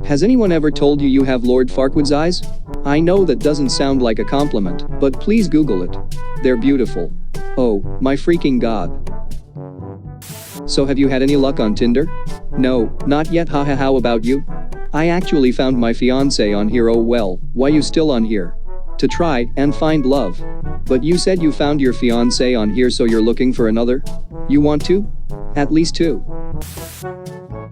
Has anyone ever told you you have Lord Farquaad's eyes? I know that doesn't sound like a compliment, but please Google it. They're beautiful. Oh, my freaking god. So have you had any luck on Tinder? No, not yet, haha. How about you? I actually found my fiance on here. Oh well, why you still on here? To try and find love. But you said you found your fiance on here, so you're looking for another? You want to? At least two.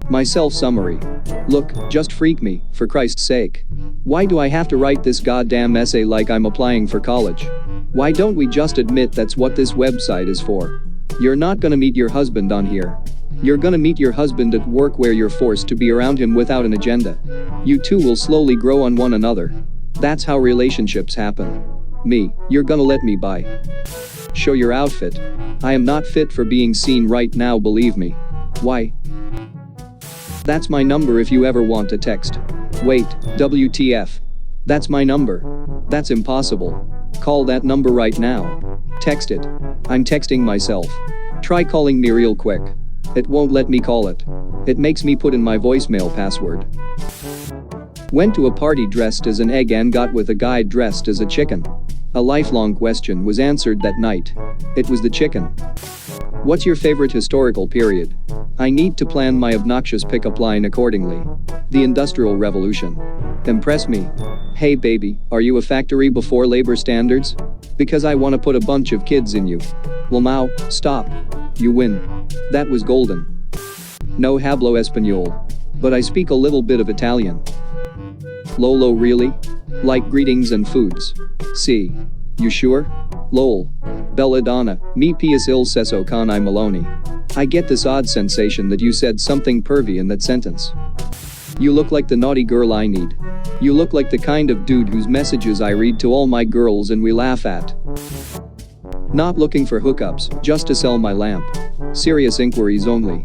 My self-summary. Look, just freak me, for Christ's sake. Why do I have to write this goddamn essay like I'm applying for college? Why don't we just admit that's what this website is for? You're not gonna meet your husband on here. You're gonna meet your husband at work, where you're forced to be around him without an agenda. You two will slowly grow on one another. That's how relationships happen. Me, you're gonna let me by. Show your outfit. I am not fit for being seen right now, believe me. Why? That's my number if you ever want to text. Wait, WTF? That's my number. That's impossible. Call that number right now. Text it. I'm texting myself. Try calling me real quick. It won't let me call it. It makes me put in my voicemail password. Went to a party dressed as an egg and got with a guy dressed as a chicken. A lifelong question was answered that night. It was the chicken. What's your favorite historical period? I need to plan my obnoxious pickup line accordingly. The Industrial Revolution. Impress me. Hey baby, are you a factory before labor standards? Because I wanna put a bunch of kids in you. Lamau, stop. You win. That was golden. No hablo español. But I speak a little bit of Italian. Lolo, really? Like greetings and foods. See. You sure? Lol. Belladonna, mi pias il sesso con I Maloney. I get this odd sensation that you said something pervy in that sentence. You look like the naughty girl I need. You look like the kind of dude whose messages I read to all my girls and we laugh at. Not looking for hookups, just to sell my lamp. Serious inquiries only.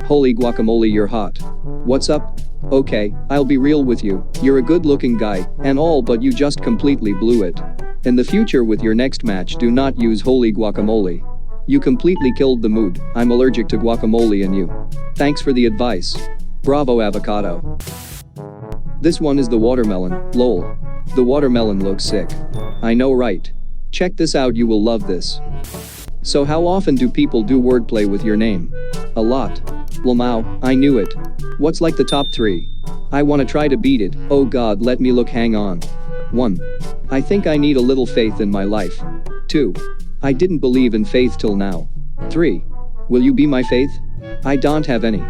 Holy guacamole, you're hot. What's up? Okay, I'll be real with you, you're a good-looking guy, and all, but you just completely blew it. In the future with your next match, do not use holy guacamole. You completely killed the mood. I'm allergic to guacamole and you. Thanks for the advice. Bravo avocado. This one is the watermelon, lol. The watermelon looks sick. I know, right? Check this out, you will love this. So how often do people do wordplay with your name? A lot. Lamau, I knew it. What's like the top 3? I wanna try to beat it, oh god, let me look, hang on. 1. I think I need a little faith in my life. 2. I didn't believe in faith till now. 3. Will you be my faith? I don't have any.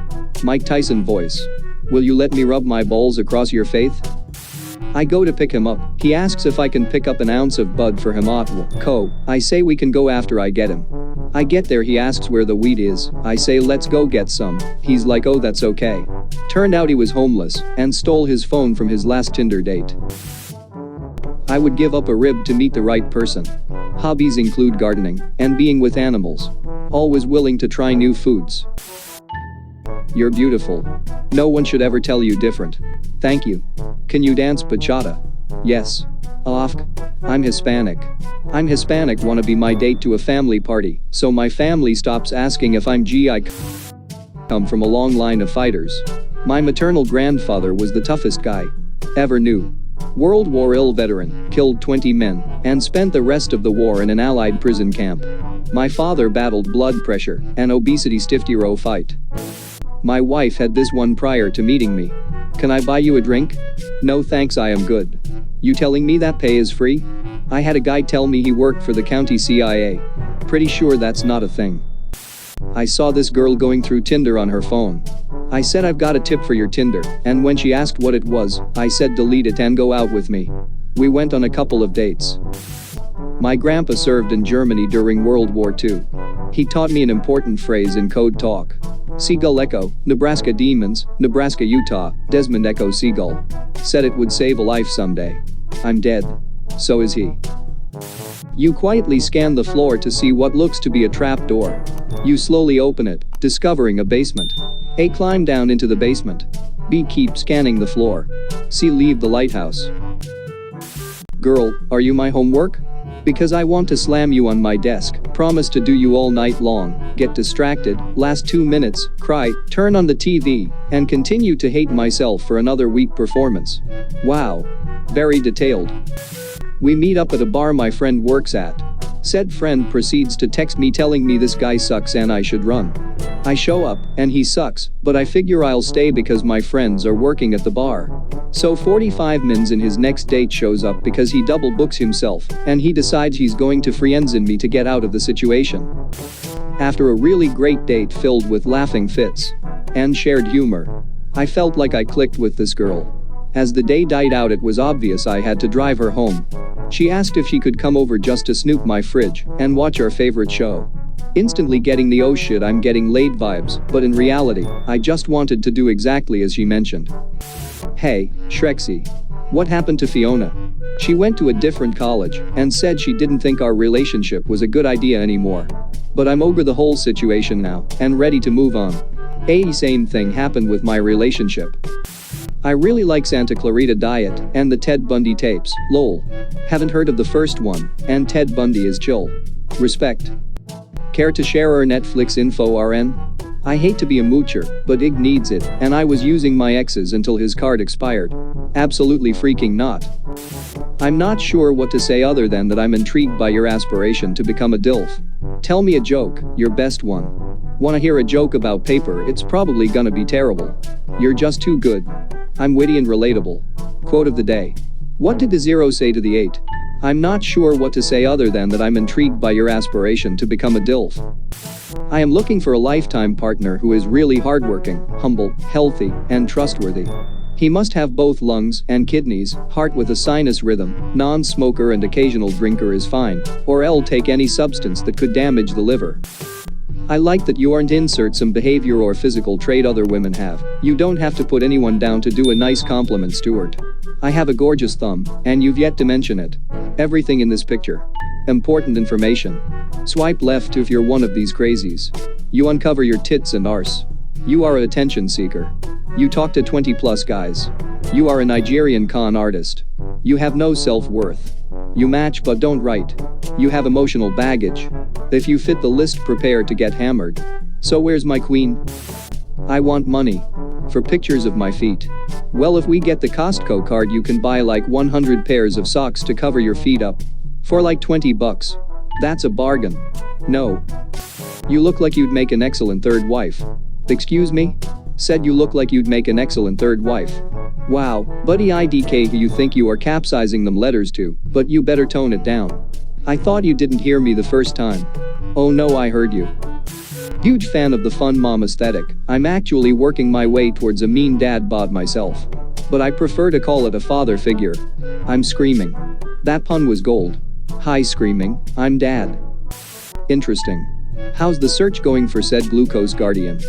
Mike Tyson voice. Will you let me rub my balls across your faith? I go to pick him up, he asks if I can pick up an ounce of bud for him at co. I say we can go after I get him. I get there, he asks where the weed is, I say let's go get some, he's like oh that's okay. Turned out he was homeless, and stole his phone from his last Tinder date. I would give up a rib to meet the right person. Hobbies include gardening, and being with animals. Always willing to try new foods. You're beautiful. No one should ever tell you different. Thank you. Can you dance bachata? Yes. Afk. I'm Hispanic. I'm Hispanic, wanna be my date to a family party, so my family stops asking if I'm GI. Come from a long line of fighters. My maternal grandfather was the toughest guy ever knew. World War I veteran, killed 20 men, and spent the rest of the war in an Allied prison camp. My father battled blood pressure and obesity, stiff row fight. My wife had this one prior to meeting me. Can I buy you a drink? No thanks, I am good. You telling me that pay is free? I had a guy tell me he worked for the county CIA. Pretty sure that's not a thing. I saw this girl going through Tinder on her phone. I said I've got a tip for your Tinder, and when she asked what it was, I said delete it and go out with me. We went on a couple of dates. My grandpa served in Germany during World War II. He taught me an important phrase in code talk. Seagull Echo, Nebraska Demons, Nebraska Utah, Desmond Echo Seagull. Said it would save a life someday. I'm dead. So is he. You quietly scan the floor to see what looks to be a trap door. You slowly open it, discovering a basement. A. Climb down into the basement. B. Keep scanning the floor. C. Leave the lighthouse. Girl, are you my homework? Because I want to slam you on my desk, promise to do you all night long, get distracted, last 2 minutes, cry, turn on the TV, and continue to hate myself for another weak performance. Wow. Very detailed. We meet up at a bar my friend works at. Said friend proceeds to text me telling me this guy sucks and I should run. I show up, and he sucks, but I figure I'll stay because my friends are working at the bar. So 45 mins in his next date shows up because he double books himself, and he decides he's going to friendzone me to get out of the situation. After a really great date filled with laughing fits and shared humor, I felt like I clicked with this girl. As the day died out, it was obvious I had to drive her home. She asked if she could come over just to snoop my fridge and watch our favorite show. Instantly getting the oh shit I'm getting laid vibes, but in reality, I just wanted to do exactly as she mentioned. Hey, Shrexy. What happened to Fiona? She went to a different college and said she didn't think our relationship was a good idea anymore. But I'm over the whole situation now and ready to move on. Same thing happened with my relationship. I really like Santa Clarita Diet and the Ted Bundy tapes, lol. Haven't heard of the first one, and Ted Bundy is chill. Respect. Care to share our Netflix info RN? I hate to be a moocher, but Ig needs it, and I was using my ex's until his card expired. Absolutely freaking not. I'm not sure what to say other than that I'm intrigued by your aspiration to become a DILF. Tell me a joke, your best one. Wanna hear a joke about paper? It's probably gonna be terrible. You're just too good. I'm witty and relatable. Quote of the day. What did the 0 say to the 8? I'm not sure what to say other than that I'm intrigued by your aspiration to become a DILF. I am looking for a lifetime partner who is really hardworking, humble, healthy, and trustworthy. He must have both lungs and kidneys, heart with a sinus rhythm, non-smoker and occasional drinker is fine, or else take any substance that could damage the liver. I like that you aren't insert some behavior or physical trait other women have. You don't have to put anyone down to do a nice compliment, Stuart. I have a gorgeous thumb, and you've yet to mention it. Everything in this picture. Important information. Swipe left if you're one of these crazies. You uncover your tits and arse. You are an attention seeker. You talk to 20+ guys. You are a Nigerian con artist. You have no self-worth. You match but don't write. You have emotional baggage. If you fit the list, prepare to get hammered. So where's my queen? I want money. For pictures of my feet. Well, if we get the Costco card, you can buy like 100 pairs of socks to cover your feet up. For like $20. That's a bargain. No. You look like you'd make an excellent third wife. Excuse me? Said you look like you'd make an excellent third wife. Wow, buddy, IDK who you think you are capsizing them letters to, but you better tone it down. I thought you didn't hear me the first time. Oh no, I heard you. Huge fan of the fun mom aesthetic. I'm actually working my way towards a mean dad bod myself. But I prefer to call it a father figure. I'm screaming. That pun was gold. Hi screaming, I'm dad. Interesting. How's the search going for said glucose guardian?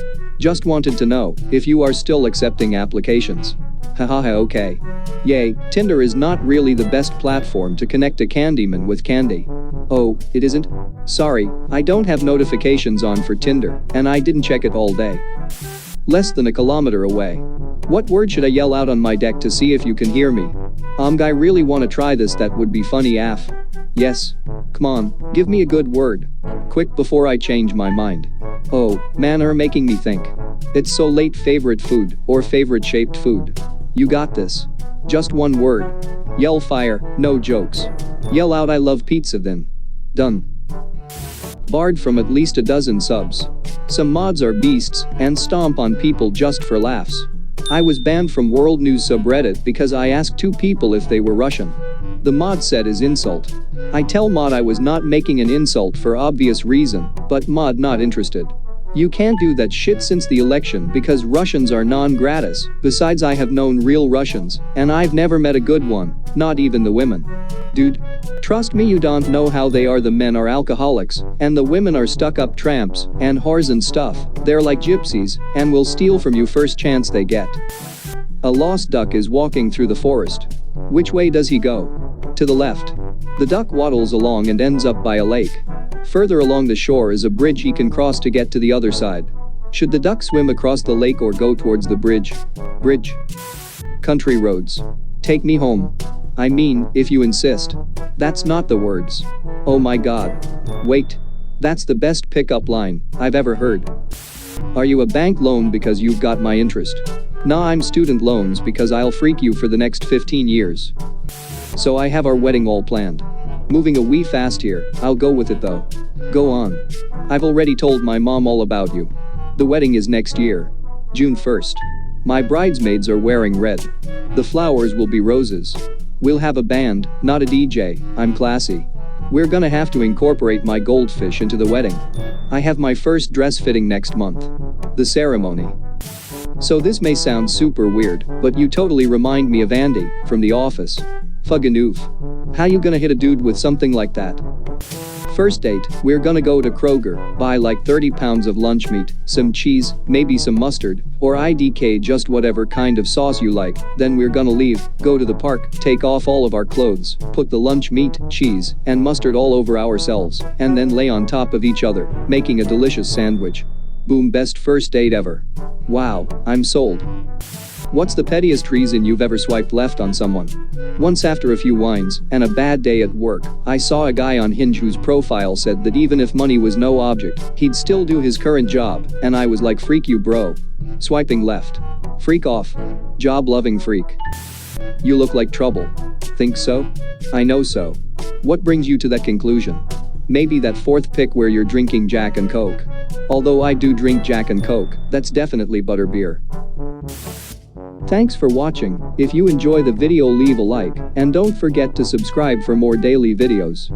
Just wanted to know if you are still accepting applications. Hahaha, okay. Yay, Tinder is not really the best platform to connect a Candyman with candy. Oh, it isn't? Sorry, I don't have notifications on for Tinder, and I didn't check it all day. Less than a kilometer away. What word should I yell out on my deck to see if you can hear me? Guy, really wanna try this? That would be funny af. Yes. Come on, give me a good word. Quick before I change my mind. Oh, man, are making me think. It's so late. Favorite food, or favorite shaped food. You got this. Just one word. Yell fire, no jokes. Yell out I love pizza then. Done. Barred from at least a dozen subs. Some mods are beasts and stomp on people just for laughs. I was banned from World News subreddit because I asked 2 people if they were Russian. The mod said is insult. I tell mod I was not making an insult for obvious reason, but mod not interested. You can't do that shit since the election because Russians are non-gratis. Besides, I have known real Russians, and I've never met a good one, not even the women. Dude. Trust me, you don't know how they are. The men are alcoholics, and the women are stuck-up tramps, and whores and stuff. They're like gypsies, and will steal from you first chance they get. A lost duck is walking through the forest. Which way does he go? To the left. The duck waddles along and ends up by a lake. Further along the shore is a bridge he can cross to get to the other side. Should the duck swim across the lake or go towards the bridge? Bridge. Country roads. Take me home. I mean, if you insist. That's not the words. Oh my god. Wait. That's the best pickup line I've ever heard. Are you a bank loan because you've got my interest? Nah, I'm student loans because I'll freak you for the next 15 years. So I have our wedding all planned. Moving a wee fast here, I'll go with it though. Go on. I've already told my mom all about you. The wedding is next year. June 1st. My bridesmaids are wearing red. The flowers will be roses. We'll have a band, not a DJ, I'm classy. We're gonna have to incorporate my goldfish into the wedding. I have my first dress fitting next month. The ceremony. So this may sound super weird, but you totally remind me of Andy from The Office. Fucking How you gonna hit a dude with something like that? First date, we're gonna go to Kroger, buy like 30 pounds of lunch meat, some cheese, maybe some mustard, or IDK, just whatever kind of sauce you like. Then we're gonna leave, go to the park, take off all of our clothes, put the lunch meat, cheese, and mustard all over ourselves, and then lay on top of each other, making a delicious sandwich. Boom, best first date ever. Wow, I'm sold. What's the pettiest reason you've ever swiped left on someone? Once, after a few wines and a bad day at work, I saw a guy on Hinge whose profile said that even if money was no object, he'd still do his current job, and I was like, freak you bro. Swiping left. Freak off. Job-loving freak. You look like trouble. Think so? I know so. What brings you to that conclusion? Maybe that fourth pic where you're drinking Jack and Coke. Although I do drink Jack and Coke, that's definitely butterbeer. Thanks for watching. If you enjoy the video, leave a like, and don't forget to subscribe for more daily videos.